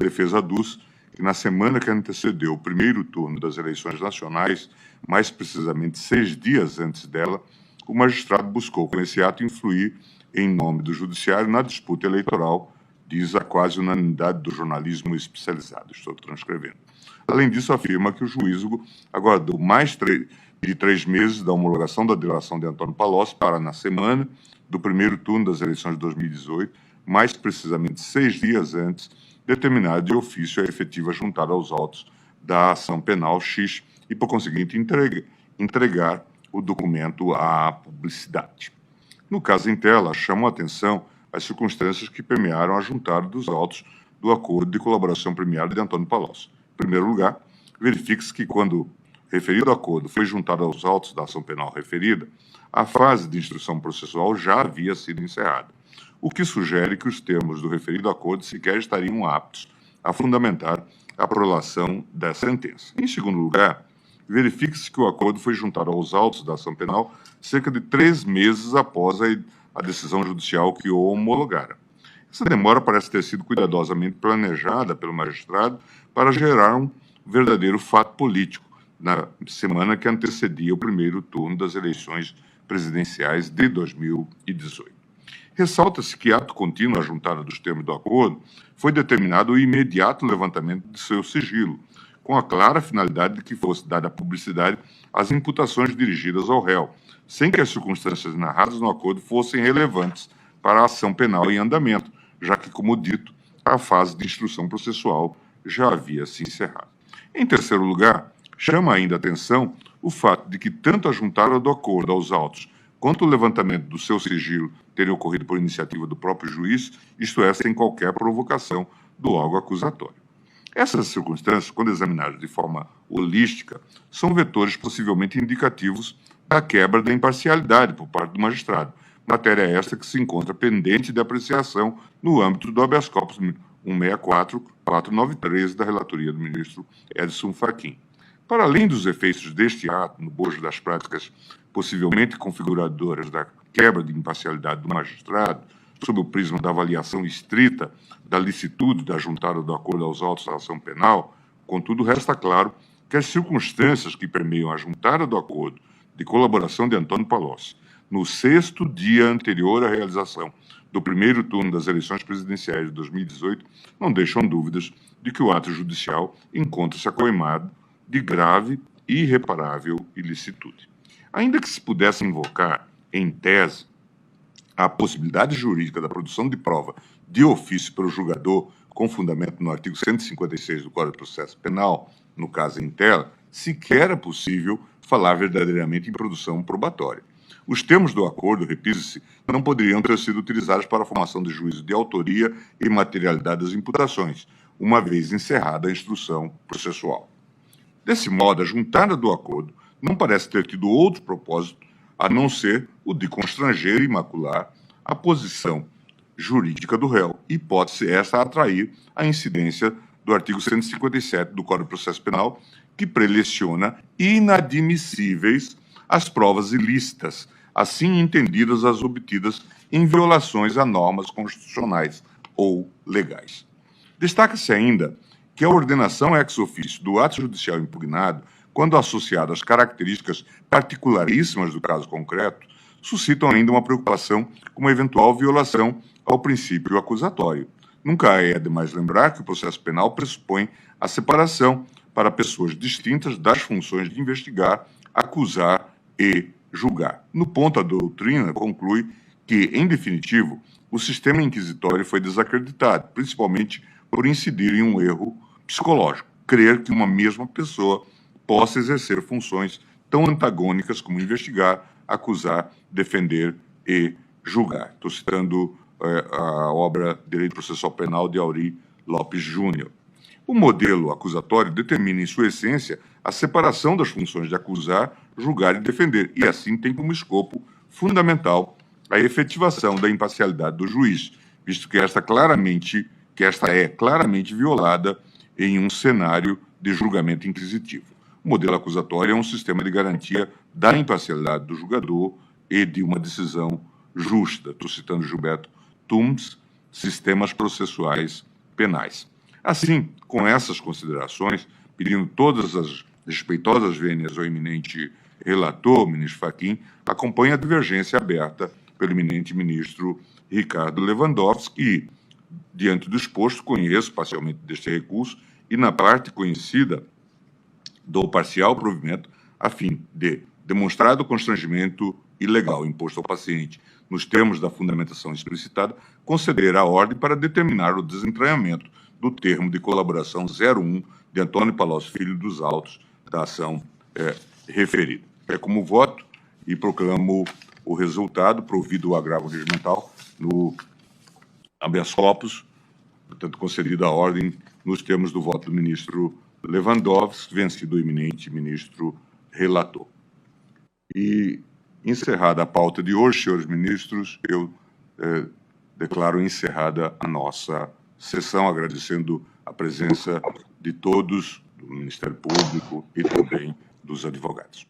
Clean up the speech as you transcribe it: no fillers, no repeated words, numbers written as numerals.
A defesa aduz que na semana que antecedeu o primeiro turno das eleições nacionais, mais precisamente 6 dias antes dela, o magistrado buscou com esse ato influir em nome do judiciário na disputa eleitoral, diz a quase unanimidade do jornalismo especializado. Estou transcrevendo. Além disso, afirma que o juízo aguardou mais de 3 meses da homologação da delação de Antônio Palocci para, na semana do primeiro turno das eleições de 2018, mais precisamente 6 dias antes, determinar de ofício a efetiva juntada aos autos da ação penal X e, por conseguinte, entregar o documento à publicidade. No caso em tela, chamam a atenção as circunstâncias que permearam a juntada dos autos do acordo de colaboração premiada de Antônio Palocci. Em primeiro lugar, verifique-se que, quando referido acordo foi juntado aos autos da ação penal referida, a fase de instrução processual já havia sido encerrada, o que sugere que os termos do referido acordo sequer estariam aptos a fundamentar a prolação da sentença. Em segundo lugar, verifique-se que o acordo foi juntado aos autos da ação penal cerca de 3 meses após a decisão judicial que o homologara. Essa demora parece ter sido cuidadosamente planejada pelo magistrado para gerar um verdadeiro fato político na semana que antecedia o primeiro turno das eleições presidenciais de 2018. Ressalta-se que, ato contínuo à juntada dos termos do acordo, foi determinado o imediato levantamento de seu sigilo, com a clara finalidade de que fosse dada publicidade às imputações dirigidas ao réu, sem que as circunstâncias narradas no acordo fossem relevantes para a ação penal em andamento, já que, como dito, a fase de instrução processual já havia se encerrado. Em terceiro lugar, chama ainda a atenção o fato de que tanto a juntada do acordo aos autos quanto o levantamento do seu sigilo terem ocorrido por iniciativa do próprio juiz, isto é, sem qualquer provocação do órgão acusatório. Essas circunstâncias, quando examinadas de forma holística, são vetores possivelmente indicativos da quebra da imparcialidade por parte do magistrado, matéria esta que se encontra pendente de apreciação no âmbito do habeas corpus 164-493 da relatoria do ministro Edson Fachin. Para além dos efeitos deste ato no bojo das práticas possivelmente configuradoras da quebra de imparcialidade do magistrado, sob o prisma da avaliação estrita da licitude da juntada do acordo aos autos da ação penal, contudo, resta claro que as circunstâncias que permeiam a juntada do acordo de colaboração de Antônio Palocci, no 6º dia anterior à realização do primeiro turno das eleições presidenciais de 2018, não deixam dúvidas de que o ato judicial encontra-se acoimado de grave e irreparável ilicitude. Ainda que se pudesse invocar, em tese, a possibilidade jurídica da produção de prova de ofício pelo julgador, com fundamento no artigo 156 do Código de Processo Penal, no caso em tela, sequer é possível falar verdadeiramente em produção probatória. Os termos do acordo, repise-se, não poderiam ter sido utilizados para a formação de juízo de autoria e materialidade das imputações, uma vez encerrada a instrução processual. Desse modo, a juntada do acordo não parece ter tido outro propósito a não ser o de constranger e macular a posição jurídica do réu, hipótese essa a atrair a incidência do artigo 157 do Código de Processo Penal, que preleciona inadmissíveis as provas ilícitas, assim entendidas as obtidas em violações a normas constitucionais ou legais. Destaca-se ainda que a ordenação ex officio do ato judicial impugnado, quando associada às características particularíssimas do caso concreto, suscitam ainda uma preocupação com uma eventual violação ao princípio acusatório. Nunca é demais lembrar que o processo penal pressupõe a separação para pessoas distintas das funções de investigar, acusar e julgar. No ponto, a doutrina conclui que, em definitivo, o sistema inquisitório foi desacreditado, principalmente por incidir em um erro psicológico, crer que uma mesma pessoa possa exercer funções tão antagônicas como investigar, acusar, defender e julgar. Estou citando a obra Direito Processual Penal de Aury Lopes Júnior. O modelo acusatório determina, em sua essência, a separação das funções de acusar, julgar e defender, e assim tem como escopo fundamental a efetivação da imparcialidade do juiz, visto que esta é claramente violada em um cenário de julgamento inquisitivo. O modelo acusatório é um sistema de garantia da imparcialidade do julgador e de uma decisão justa. Estou citando Gilberto Tumes, Sistemas Processuais Penais. Assim, com essas considerações, pedindo todas as respeitosas vênias ao eminente relator, ministro Fachin, acompanha a divergência aberta pelo eminente ministro Ricardo Lewandowski, e, diante do exposto, conheço parcialmente deste recurso e, na parte conhecida, dou parcial provimento a fim de, demonstrado o constrangimento ilegal imposto ao paciente nos termos da fundamentação explicitada, conceder a ordem para determinar o desentranhamento do termo de colaboração 01 de Antônio Palocci Filho dos autos da ação referida. É como voto e proclamo o resultado, provido o agravo regimental, no habeas corpus, portanto, concedida a ordem nos termos do voto do ministro Lewandowski, vencido o eminente ministro relator. E, encerrada a pauta de hoje, senhores ministros, eu declaro encerrada a nossa sessão, agradecendo a presença de todos, do Ministério Público e também dos advogados.